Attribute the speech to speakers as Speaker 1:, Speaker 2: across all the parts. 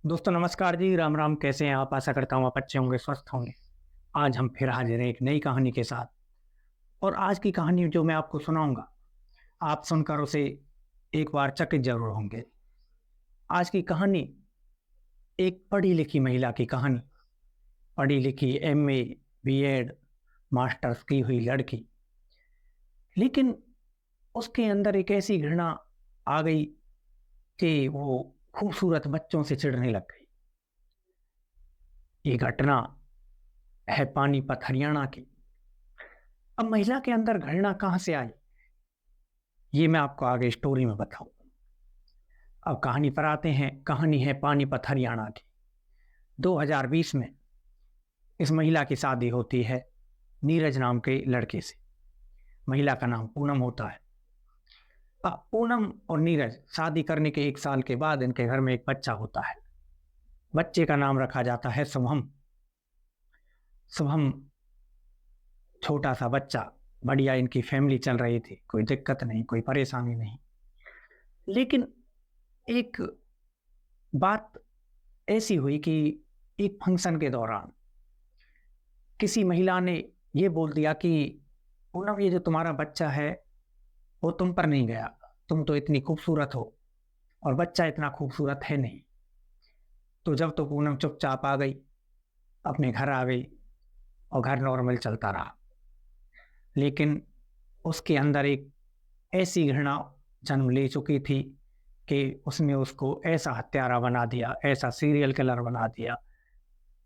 Speaker 1: दोस्तों नमस्कार जी, राम राम। कैसे हैं आप? आशा करता हूँ आप अच्छे होंगे, स्वस्थ होंगे। आज हम फिर हाजिर हैं एक नई कहानी के साथ। और आज की कहानी जो मैं आपको सुनाऊंगा, आप सुनकर उसे एक बार चकित जरूर होंगे। आज की कहानी एक पढ़ी लिखी महिला की कहानी। पढ़ी लिखी, एमए, बीएड, मास्टर्स की हुई लड़की, लेकिन उसके अंदर एक ऐसी घृणा आ गई कि वो खूबसूरत बच्चों से चिढ़ने लग गई। ये घटना है पानीपत, हरियाणा की। अब महिला के अंदर घृणा कहाँ से आई, ये मैं आपको आगे स्टोरी में बताऊं। अब कहानी पर आते हैं। कहानी है पानीपत, हरियाणा की। 2020 में इस महिला की शादी होती है नीरज नाम के लड़के से। महिला का नाम पूनम होता है। अब पूनम और नीरज शादी करने के 1 साल के बाद इनके घर में एक बच्चा होता है। बच्चे का नाम रखा जाता है शुभम। शुभम छोटा सा बच्चा, बढ़िया इनकी फैमिली चल रही थी, कोई दिक्कत नहीं, कोई परेशानी नहीं। लेकिन एक बात ऐसी हुई कि एक फंक्शन के दौरान किसी महिला ने ये बोल दिया कि पूनम, ये जो तुम्हारा बच्चा है वो तुम पर नहीं गया। तुम तो इतनी खूबसूरत हो और बच्चा इतना खूबसूरत है नहीं। तो जब तो पूनम चुपचाप आ गई, अपने घर आ गई और घर नॉर्मल चलता रहा। लेकिन उसके अंदर एक ऐसी घृणा जन्म ले चुकी थी कि उसने उसको ऐसा हत्यारा बना दिया, ऐसा सीरियल किलर बना दिया,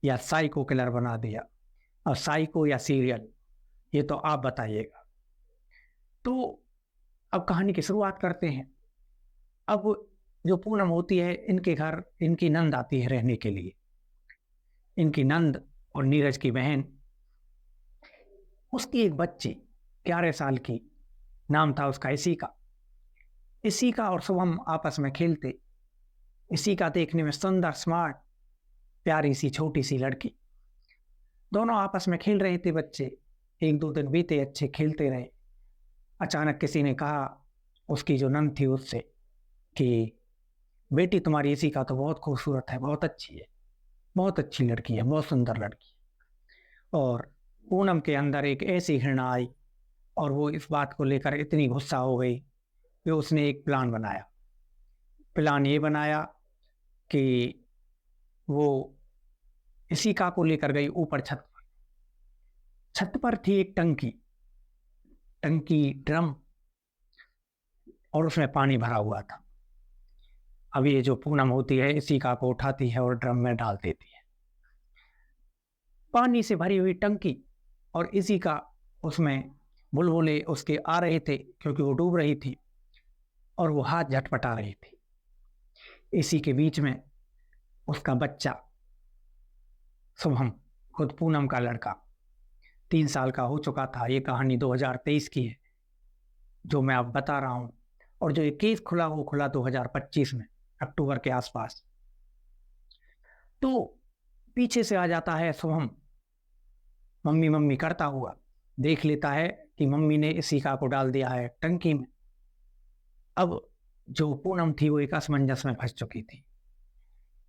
Speaker 1: या साइको किलर बना दिया। और साइको या सीरियल, ये तो आप बताइएगा। तो अब कहानी की शुरुआत करते हैं। अब जो पूनम होती है, इनके घर इनकी नंद आती है रहने के लिए। इनकी नंद और नीरज की बहन, उसकी एक बच्ची 11 साल की, नाम था उसका इसिका। इसिका और शुभम आपस में खेलते। इसिका देखने में सुंदर, स्मार्ट, प्यारी सी छोटी सी लड़की। दोनों आपस में खेल रहे थे बच्चे। 1-2 दिन बीते, अच्छे खेलते रहे। अचानक किसी ने कहा, उसकी जो नंद थी उससे, कि बेटी तुम्हारी इसिका तो बहुत खूबसूरत है, बहुत अच्छी है, बहुत अच्छी लड़की है, बहुत सुंदर लड़की है। और पूनम के अंदर एक ऐसी घृणा आई और वो इस बात को लेकर इतनी गुस्सा हो गई कि उसने एक प्लान बनाया। प्लान ये बनाया कि वो इसिका को लेकर गई ऊपर छत पर। छत पर थी एक टंकी, टंकी ड्रम, और उसमें पानी भरा हुआ था। अब ये जो पूनम होती है, इसिका को उठाती है और ड्रम में डाल देती है। पानी से भरी हुई टंकी, और इसिका उसमें, बुलबुले उसके आ रहे थे क्योंकि वो डूब रही थी और वो हाथ झटपटा रही थी। इसी के बीच में उसका बच्चा शुभम, खुद पूनम का लड़का, 3 साल का हो चुका था। ये कहानी 2023 की है जो मैं अब बता रहा हूं। और जो ये केस खुला, वो खुला 2025 में, अक्टूबर के आसपास। तो पीछे से आ जाता है शुभम, मम्मी मम्मी करता हुआ। देख लेता है कि मम्मी ने इसिका को डाल दिया है टंकी में। अब जो पूनम थी वो एक असमंजस में फंस चुकी थी।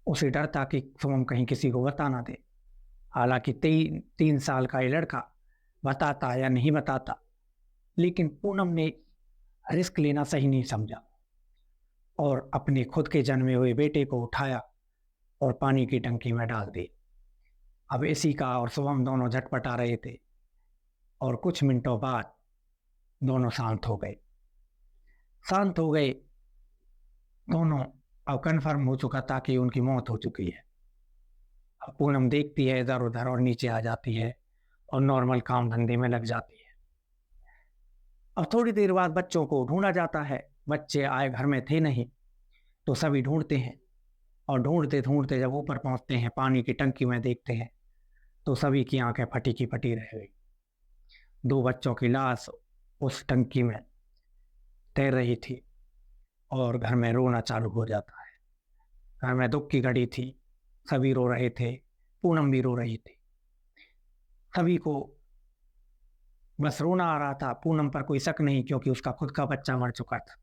Speaker 1: उसे डर था कि शुभम कहीं किसी को बता ना दे। हालांकि 3 साल का ये लड़का बताता या नहीं बताता, लेकिन पूनम ने रिस्क लेना सही नहीं समझा और अपने खुद के जन्मे हुए बेटे को उठाया और पानी की टंकी में डाल दी। अब इसिका और शुभम दोनों झटपटा रहे थे और कुछ मिनटों बाद दोनों शांत हो गए। शांत हो गए दोनों। अब कन्फर्म हो चुका था कि उनकी मौत हो चुकी है। अब पूनम देखती है इधर उधर और नीचे आ जाती है और नॉर्मल काम धंधे में लग जाती है। अब थोड़ी देर बाद बच्चों को ढूंढा जाता है। बच्चे आए, घर में थे नहीं, तो सभी ढूंढते हैं। और ढूंढते ढूंढते जब ऊपर पहुंचते हैं, पानी की टंकी में देखते हैं, तो सभी की आंखें फटी की फटी रह गई। 2 बच्चों की लाश उस टंकी में तैर रही थी और घर में रोना चालू हो जाता है। घर में दुख की घड़ी थी, सभी रो रहे थे, पूनम भी रो रही थी। सभी को बस रोना आ रहा था। पूनम पर कोई शक नहीं क्योंकि उसका खुद का बच्चा मर चुका था।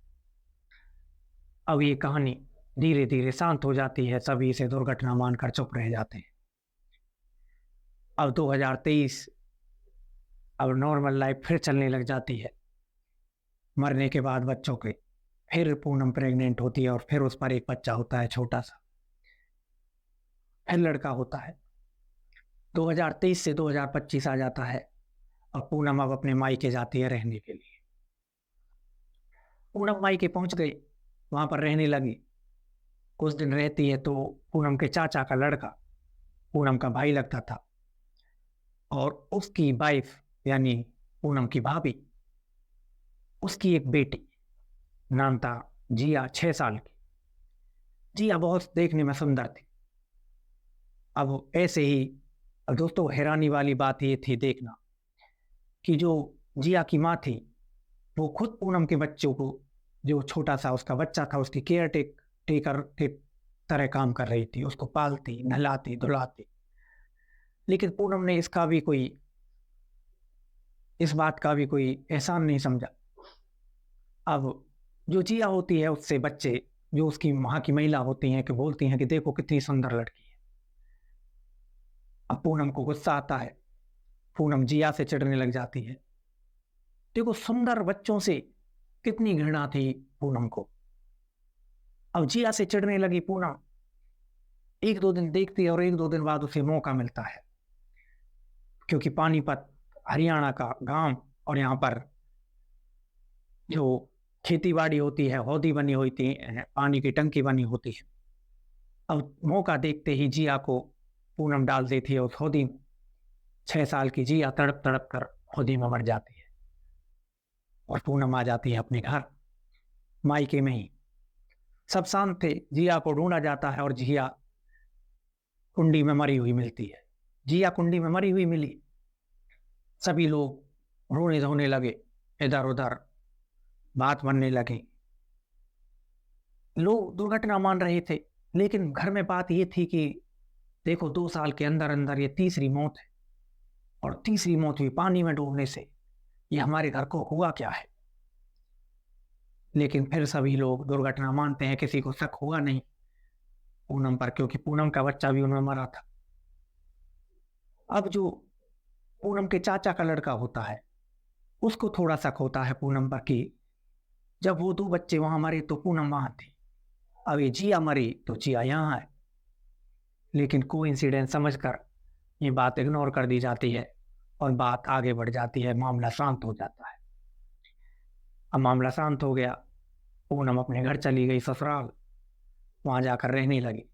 Speaker 1: अब ये कहानी धीरे धीरे शांत हो जाती है, सभी इसे दुर्घटना मानकर चुप रह जाते हैं। अब 2023, अब नॉर्मल लाइफ फिर चलने लग जाती है। मरने के बाद बच्चों के फिर पूनम प्रेग्नेंट होती है और फिर उस पर एक बच्चा होता है छोटा सा, फिर लड़का होता है। 2023 से 2025 आ जाता है और पूनम अब अपने मायके जाती है रहने के लिए। पूनम मायके पहुंच गई, वहां पर रहने लगी। कुछ दिन रहती है तो पूनम के चाचा का लड़का पूनम का भाई लगता था, और उसकी वाइफ यानी पूनम की भाभी, उसकी एक बेटी, नाम था जिया, 6 साल की। जिया बहुत देखने में सुंदर थी। अब ऐसे ही, अब दोस्तों हैरानी वाली बात ये थी देखना कि जो जिया की माँ थी वो खुद पूनम के बच्चों को, जो छोटा सा उसका बच्चा था, उसकी केयर टेकर के तरह काम कर रही थी, उसको पालती, नहलाती, धुलाती। लेकिन पूनम ने इस बात का भी कोई एहसान नहीं समझा। अब जो जिया होती है उससे बच्चे, जो उसकी वहां की महिला होती हैं, कि बोलती हैं कि देखो कितनी सुंदर लड़की है। अब पूनम को गुस्सा आता है, पूनम जिया से चिढ़ने लग जाती है। देखो सुंदर बच्चों से कितनी घृणा थी पूनम को। अब जिया से चिढ़ने लगी पूनम। 1-2 दिन देखती है और 1-2 दिन बाद उसे मौका मिलता है, क्योंकि पानीपत हरियाणा का गांव, और यहाँ पर जो खेती बाड़ी होती है, हौदी बनी होती है, पानी की टंकी बनी होती है। अब मौका देखते ही जिया को पूनम डाल देती है उस हौदी में। 6 साल की जिया तड़प तड़प कर हौदी में मर जाती है और पूनम आ जाती है अपने घर, मायके में ही। सब शांत थे, जिया को ढूंढा जाता है और जिया कुंडी में मरी हुई मिलती है। जिया कुंडी में मरी हुई मिली। सभी लोग रोने धोने लगे, इधर उधर बात बनने लगी। लोग दुर्घटना मान रहे थे, लेकिन घर में बात यह थी कि देखो 2 साल के अंदर अंदर ये तीसरी मौत है, और तीसरी मौत हुई पानी में डूबने से। ये हमारे घर को हुआ क्या है? लेकिन फिर सभी लोग दुर्घटना मानते हैं, किसी को शक हुआ नहीं पूनम पर, क्योंकि पूनम का बच्चा भी उनमें मरा था। अब जो पूनम के चाचा का लड़का होता है, उसको थोड़ा शक होता है पूनम पर कि जब वो 2 बच्चे वहां मरे तो पूनम वहां थी, अब ये जिया मरी तो जिया यहाँ है। लेकिन कोइंसिडेंस समझकर ये बात इग्नोर कर दी जाती है और बात आगे बढ़ जाती है, मामला शांत हो जाता है। अब मामला शांत हो गया, पूनम अपने घर चली गई ससुराल, वहां जाकर रहने लगी।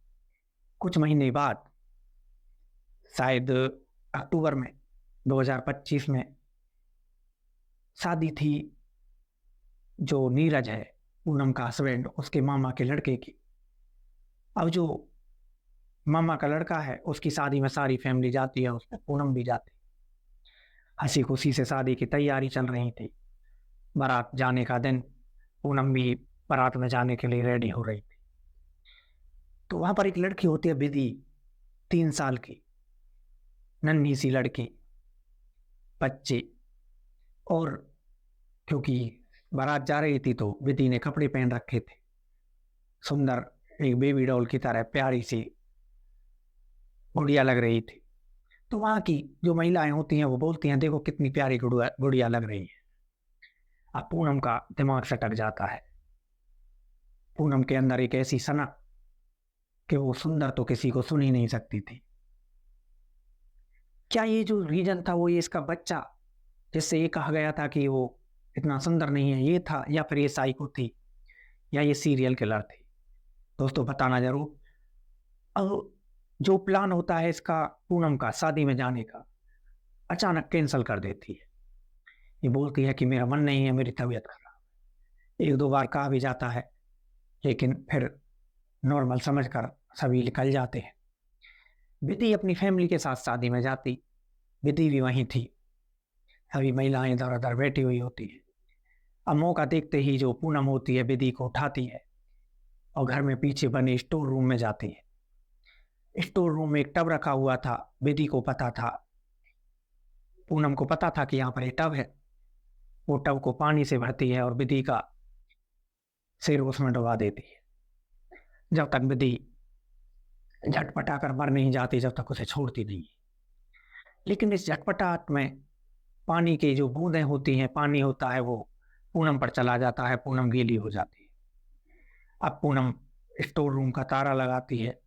Speaker 1: कुछ महीने बाद, शायद अक्टूबर में 2025 में, शादी थी जो नीरज है पूनम का हस्बैंड, उसके मामा के लड़के की। अब जो मामा का लड़का है उसकी शादी में सारी फैमिली जाती है, उसमें पूनम भी जाती। हंसी खुशी से शादी की तैयारी चल रही थी। बारात जाने का दिन, पूनम भी बारात में जाने के लिए रेडी हो रही थी। तो वहां पर एक लड़की होती है विधि, 3 साल की नन्ही सी लड़की, बच्चे। और क्योंकि बारात जा रही थी तो विधि ने कपड़े पहन रखे थे, सुंदर, एक बेबी डॉल की तरह प्यारी सी गुड़िया लग रही थी। तो वहां की जो महिलाएं होती हैं वो बोलती हैं देखो कितनी प्यारी गुड़िया गुड़िया लग रही है। अब पूनम का दिमाग सटक जाता है। पूनम के अंदर एक ऐसी सनक कि वो सुंदर तो किसी को सुन ही नहीं सकती थी। क्या ये जो रीजन था वो ये इसका बच्चा, जिससे ये कहा गया था कि वो इतना सुंदर नहीं है, ये था, या फिर ये साइको थी, या ये सीरियल किलर थी? दोस्तों बताना जरूर। अब जो प्लान होता है इसका, पूनम का शादी में जाने का, अचानक कैंसिल कर देती है। ये बोलती है कि मेरा मन नहीं है, मेरी तबीयत खराब। 1-2 बार कहा भी जाता है, लेकिन फिर नॉर्मल समझकर सभी निकल जाते हैं। विधि अपनी फैमिली के साथ शादी में जाती, विधि भी वहीं थी। सभी महिलाएं इधर उधर बैठी हुई होती है। अब मौका देखते ही जो पूनम होती है विधि को उठाती है और घर में पीछे बने स्टोर रूम में जाती है। स्टोर रूम में एक टब रखा हुआ था, विधि को पता था, पूनम को पता था कि यहाँ पर एक टब है। वो टब को पानी से भरती है और विधि का सिर उसमें डुबा देती है। जब तक विधि झटपटा कर मर नहीं जाती, जब तक उसे छोड़ती नहीं। लेकिन इस झटपटाहट में पानी की जो बूंदें होती हैं, पानी होता है, वो पूनम पर चला जाता है, पूनम गीली हो जाती है। अब पूनम स्टोर रूम का ताला लगाती है,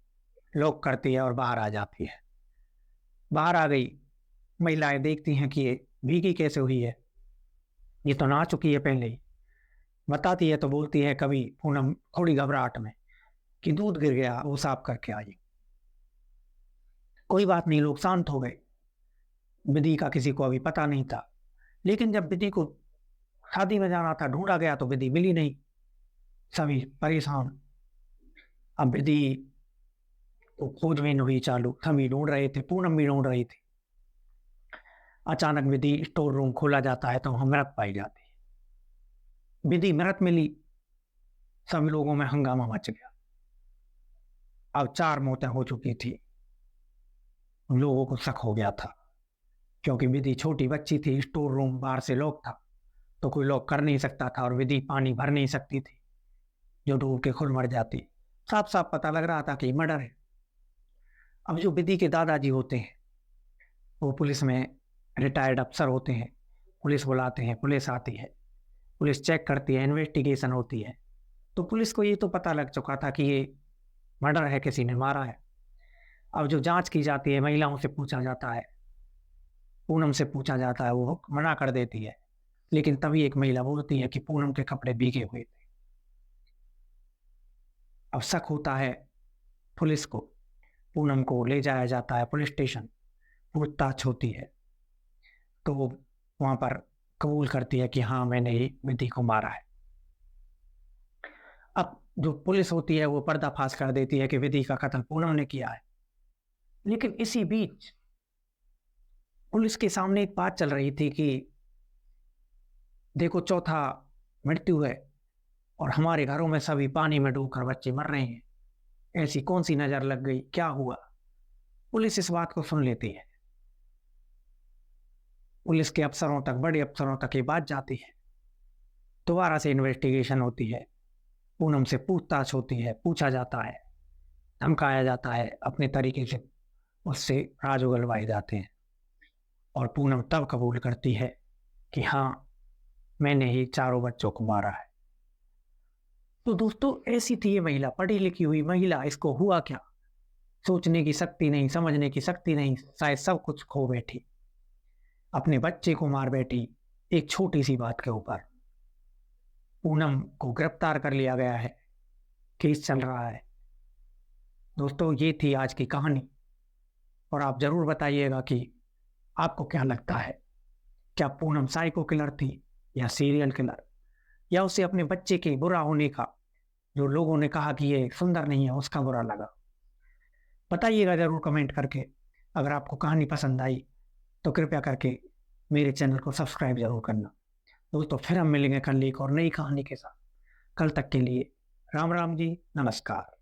Speaker 1: लॉक करती है और बाहर आ जाती है। बाहर आ गई, महिलाएं देखती हैं कि ये भीगी कैसे हुई है, ये तो नहा चुकी है पहले ही। बताती है तो बोलती है कभी पूनम थोड़ी घबराहट में कि दूध गिर गया, वो साफ करके आई। कोई बात नहीं, लोग शांत हो गए। विधि का किसी को अभी पता नहीं था। लेकिन जब विधि को शादी में जाना था, ढूंढा गया तो विधि मिली नहीं। सभी परेशान। अब विधि को खोजबीन हुई चालू, सभी ढूंढ रहे थे, पूनम भी ढूंढ रही थी। अचानक विधि स्टोर रूम खोला जाता है तो वहां मृत पाई जाती है। विधि मृत मिली, सभी लोगों में हंगामा मच गया। अब 4 मौतें हो चुकी थी। लोगों को शक हो गया था, क्योंकि विधि छोटी बच्ची थी, स्टोर रूम बाहर से लॉक था, तो कोई लॉक कर नहीं सकता था, और विधि पानी भर नहीं सकती थी जो डूब के खुद मर जाती। साफ साफ पता लग रहा था कि मर्डर है। अब जो विधि के दादाजी होते हैं, वो पुलिस में रिटायर्ड अफसर होते हैं। पुलिस बुलाते हैं, पुलिस आती है, पुलिस चेक करती है, इन्वेस्टिगेशन होती है। तो पुलिस को ये तो पता लग चुका था कि ये मर्डर है, किसी ने मारा है। अब जो जांच की जाती है, महिलाओं से पूछा जाता है, पूनम से पूछा जाता है, वो मना कर देती है। लेकिन तभी एक महिला बोलती है कि पूनम के कपड़े भीगे हुए थे। अब शक होता है पुलिस को, पूनम को ले जाया जाता है पुलिस स्टेशन, पूछताछ होती है, तो वो वहां पर कबूल करती है कि हाँ, मैंने ही विधि को मारा है। अब जो पुलिस होती है वो पर्दाफाश कर देती है कि विधि का कत्ल पूनम ने किया है। लेकिन इसी बीच पुलिस के सामने एक बात चल रही थी कि देखो, चौथा मृत्यु है और हमारे घरों में सभी पानी में डूबकर बच्चे मर रहे हैं, ऐसी कौन सी नजर लग गई, क्या हुआ। पुलिस इस बात को सुन लेती है। पुलिस के अफसरों तक, बड़े अफसरों तक ये बात जाती है। दोबारा से इन्वेस्टिगेशन होती है, पूनम से पूछताछ होती है, पूछा जाता है, धमकाया जाता है, अपने तरीके से उससे राज उगलवाए जाते हैं। और पूनम तब कबूल करती है कि हाँ, मैंने ही चारों बच्चों को मारा है। तो दोस्तों, ऐसी थी ये महिला, पढ़ी लिखी हुई महिला। इसको हुआ क्या, सोचने की शक्ति नहीं, समझने की शक्ति नहीं, शायद सब कुछ खो बैठी, अपने बच्चे को मार बैठी एक छोटी सी बात के ऊपर। पूनम को गिरफ्तार कर लिया गया है, केस चल रहा है। दोस्तों, ये थी आज की कहानी। और आप जरूर बताइएगा कि आपको क्या लगता है, क्या पूनम साइको किलर थी या सीरियल किलर, या उसे अपने बच्चे के बुरा होने का, जो लोगों ने कहा कि ये सुंदर नहीं है, उसका बुरा लगा। बताइएगा जरूर कमेंट करके। अगर आपको कहानी पसंद आई तो कृपया करके मेरे चैनल को सब्सक्राइब जरूर करना। दोस्तों, फिर हम मिलेंगे कल एक और नई कहानी के साथ। कल तक के लिए राम राम जी, नमस्कार।